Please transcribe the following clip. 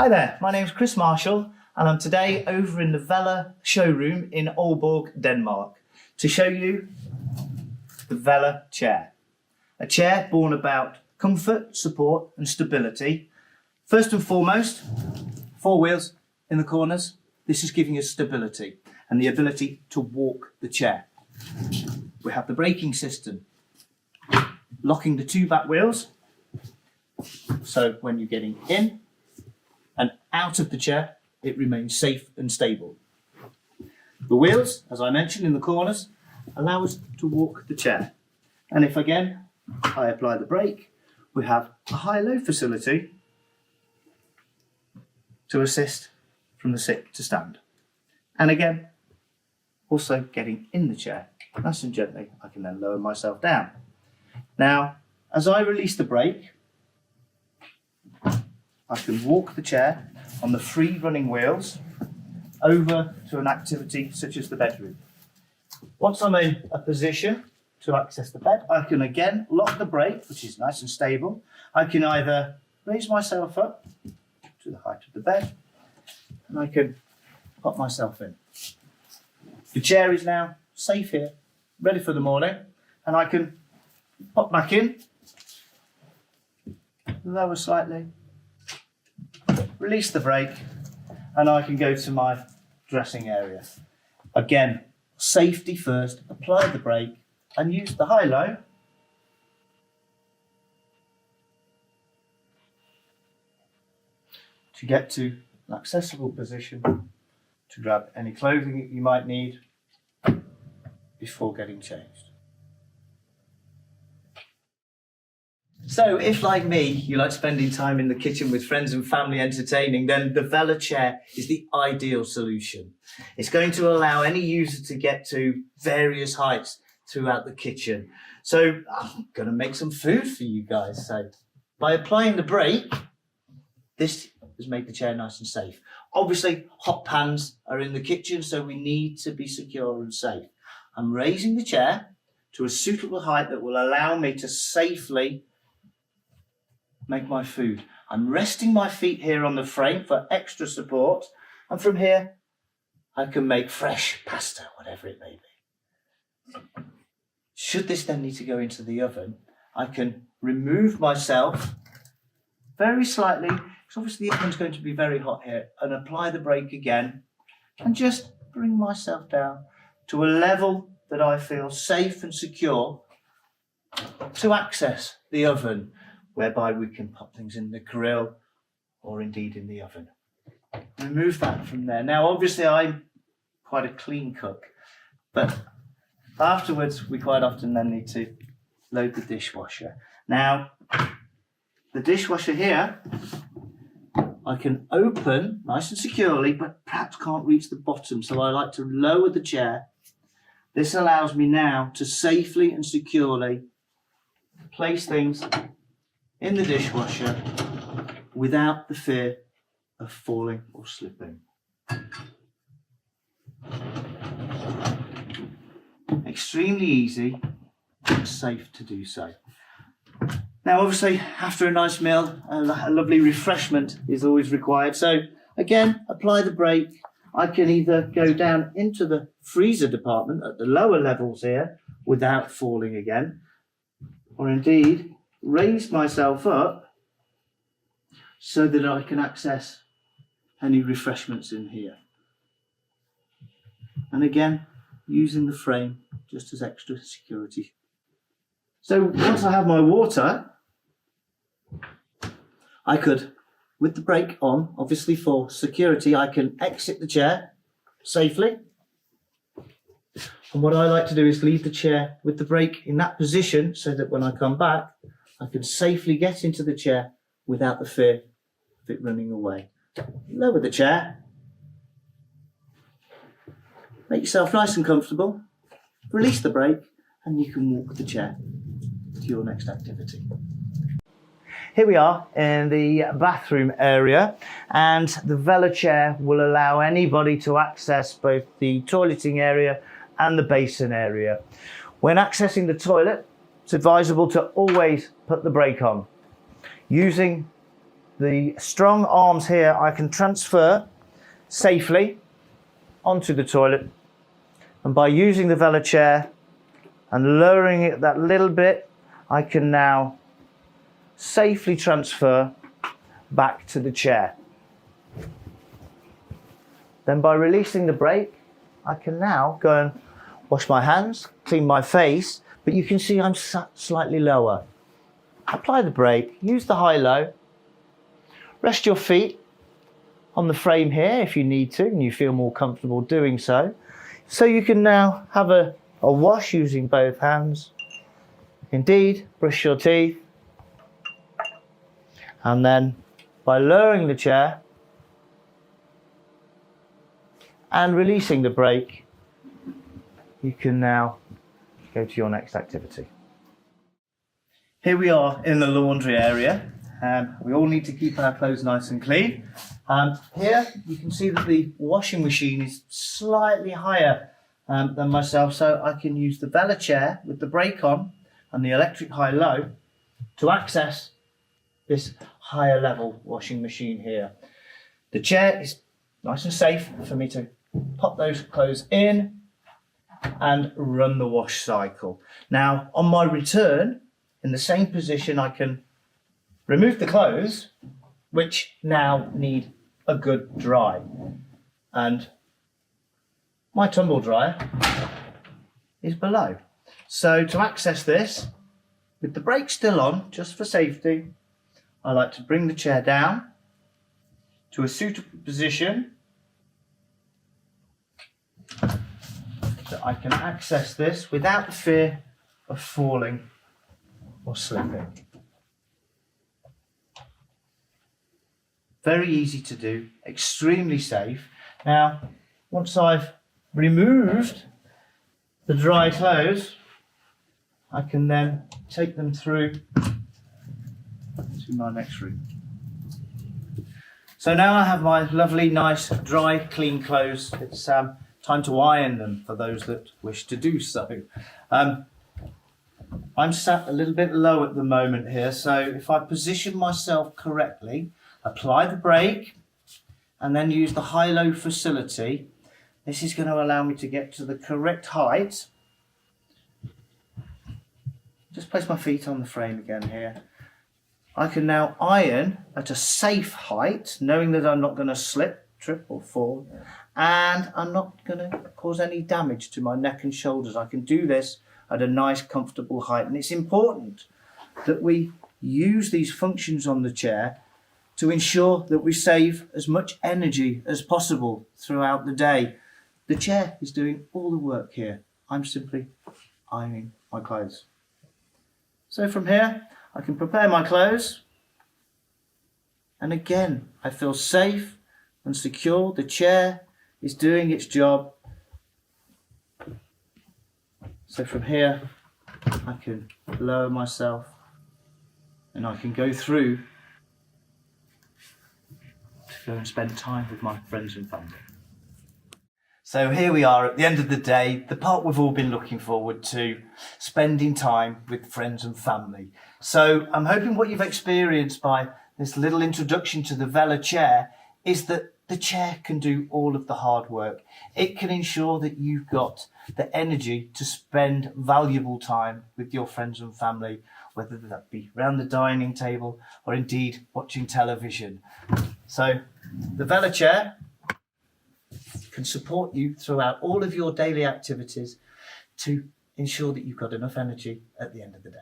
Hi there, my name's Chris Marshall and I'm today over in the Vela showroom in Aalborg, Denmark to show you the Vela chair. A chair born about comfort, support and stability. First and foremost, 4 wheels in the corners. This is giving us stability and the ability to walk the chair. We have the braking system, locking the 2 back wheels. So when you're getting in and out of the chair, it remains safe and stable. The wheels, as I mentioned in the corners, allow us to walk the chair. And if again, I apply the brake, we have a high-low facility to assist from the sit to stand. And again, also getting in the chair, nice and gently, I can then lower myself down. Now, as I release the brake, I can walk the chair on the 3 running wheels over to an activity such as the bedroom. Once I'm in a position to access the bed, I can again lock the brake, which is nice and stable. I can either raise myself up to the height of the bed and I can pop myself in. The chair is now safe here, ready for the morning, and I can pop back in, lower slightly, release the brake, and I can go to my dressing area. Again, safety first, apply the brake and use the high-low to get to an accessible position to grab any clothing that you might need before getting changed. So if, like me, you like spending time in the kitchen with friends and family entertaining, then the Vela chair is the ideal solution. It's going to allow any user to get to various heights throughout the kitchen. So I'm going to make some food for you guys. So by applying the brake, this has made the chair nice and safe. Obviously, hot pans are in the kitchen, so we need to be secure and safe. I'm raising the chair to a suitable height that will allow me to safely make my food. I'm resting my feet here on the frame for extra support, and from here I can make fresh pasta, whatever it may be. Should this then need to go into the oven, I can remove myself very slightly, because obviously the oven's going to be very hot here, and apply the brake again and just bring myself down to a level that I feel safe and secure to access the oven, whereby we can pop things in the grill or indeed in the oven. Remove that from there. Now, obviously, I'm quite a clean cook, but afterwards, we quite often then need to load the dishwasher. Now, the dishwasher here, I can open nice and securely, but perhaps can't reach the bottom, so I like to lower the chair. This allows me now to safely and securely place things in the dishwasher without the fear of falling or slipping. Extremely easy and safe to do so. Now obviously after a nice meal, a lovely refreshment is always required. So again, apply the brake. I can either go down into the freezer department at the lower levels here without falling again, or indeed raise myself up so that I can access any refreshments in here. And again, using the frame just as extra security. So once I have my water, I could, with the brake on, obviously for security, I can exit the chair safely. And what I like to do is leave the chair with the brake in that position so that when I come back, I can safely get into the chair without the fear of it running away. Lower the chair. Make yourself nice and comfortable. Release the brake and you can walk the chair to your next activity. Here we are in the bathroom area, and the Vela chair will allow anybody to access both the toileting area and the basin area. When accessing the toilet, it's advisable to always put the brake on. Using the strong arms here I can transfer safely onto the toilet, and by using the Vela chair and lowering it that little bit, I can now safely transfer back to the chair. Then by releasing the brake, I can now go and wash my hands, clean my face, but you can see I'm sat slightly lower. Apply the brake, use the high-low, rest your feet on the frame here if you need to and you feel more comfortable doing so. So you can now have a wash using both hands. Indeed, brush your teeth. And then by lowering the chair and releasing the brake, you can now go to your next activity. Here we are in the laundry area. We all need to keep our clothes nice and clean. Here you can see that the washing machine is slightly higher than myself, so I can use the Vela chair with the brake on and the electric high-low to access this higher level washing machine here. The chair is nice and safe for me to pop those clothes in and run the wash cycle. Now on my return, in the same position, I can remove the clothes, which now need a good dry. And my tumble dryer is below. So to access this, with the brake still on, just for safety, I like to bring the chair down to a suitable position so I can access this without the fear of falling or slipping. Very easy to do, extremely safe. Now, once I've removed the dry clothes, I can then take them through to my next room. So now I have my lovely, nice, dry, clean clothes. It's time to iron them for those that wish to do so. I'm sat a little bit low at the moment here, so if I position myself correctly, apply the brake, and then use the high-low facility, this is going to allow me to get to the correct height. Just place my feet on the frame again here. I can now iron at a safe height, knowing that I'm not going to slip, trip or fall, and I'm not going to cause any damage to my neck and shoulders. I can do this at a nice, comfortable height. And it's important that we use these functions on the chair to ensure that we save as much energy as possible throughout the day. The chair is doing all the work here. I'm simply ironing my clothes. So from here, I can prepare my clothes. And again, I feel safe and secure. The chair is doing its job. So from here, I can lower myself and I can go through to go and spend time with my friends and family. So here we are at the end of the day, the part we've all been looking forward to, spending time with friends and family. So I'm hoping what you've experienced by this little introduction to the Vela chair is that the chair can do all of the hard work. It can ensure that you've got the energy to spend valuable time with your friends and family, whether that be around the dining table or indeed watching television. So the Vela chair can support you throughout all of your daily activities to ensure that you've got enough energy at the end of the day.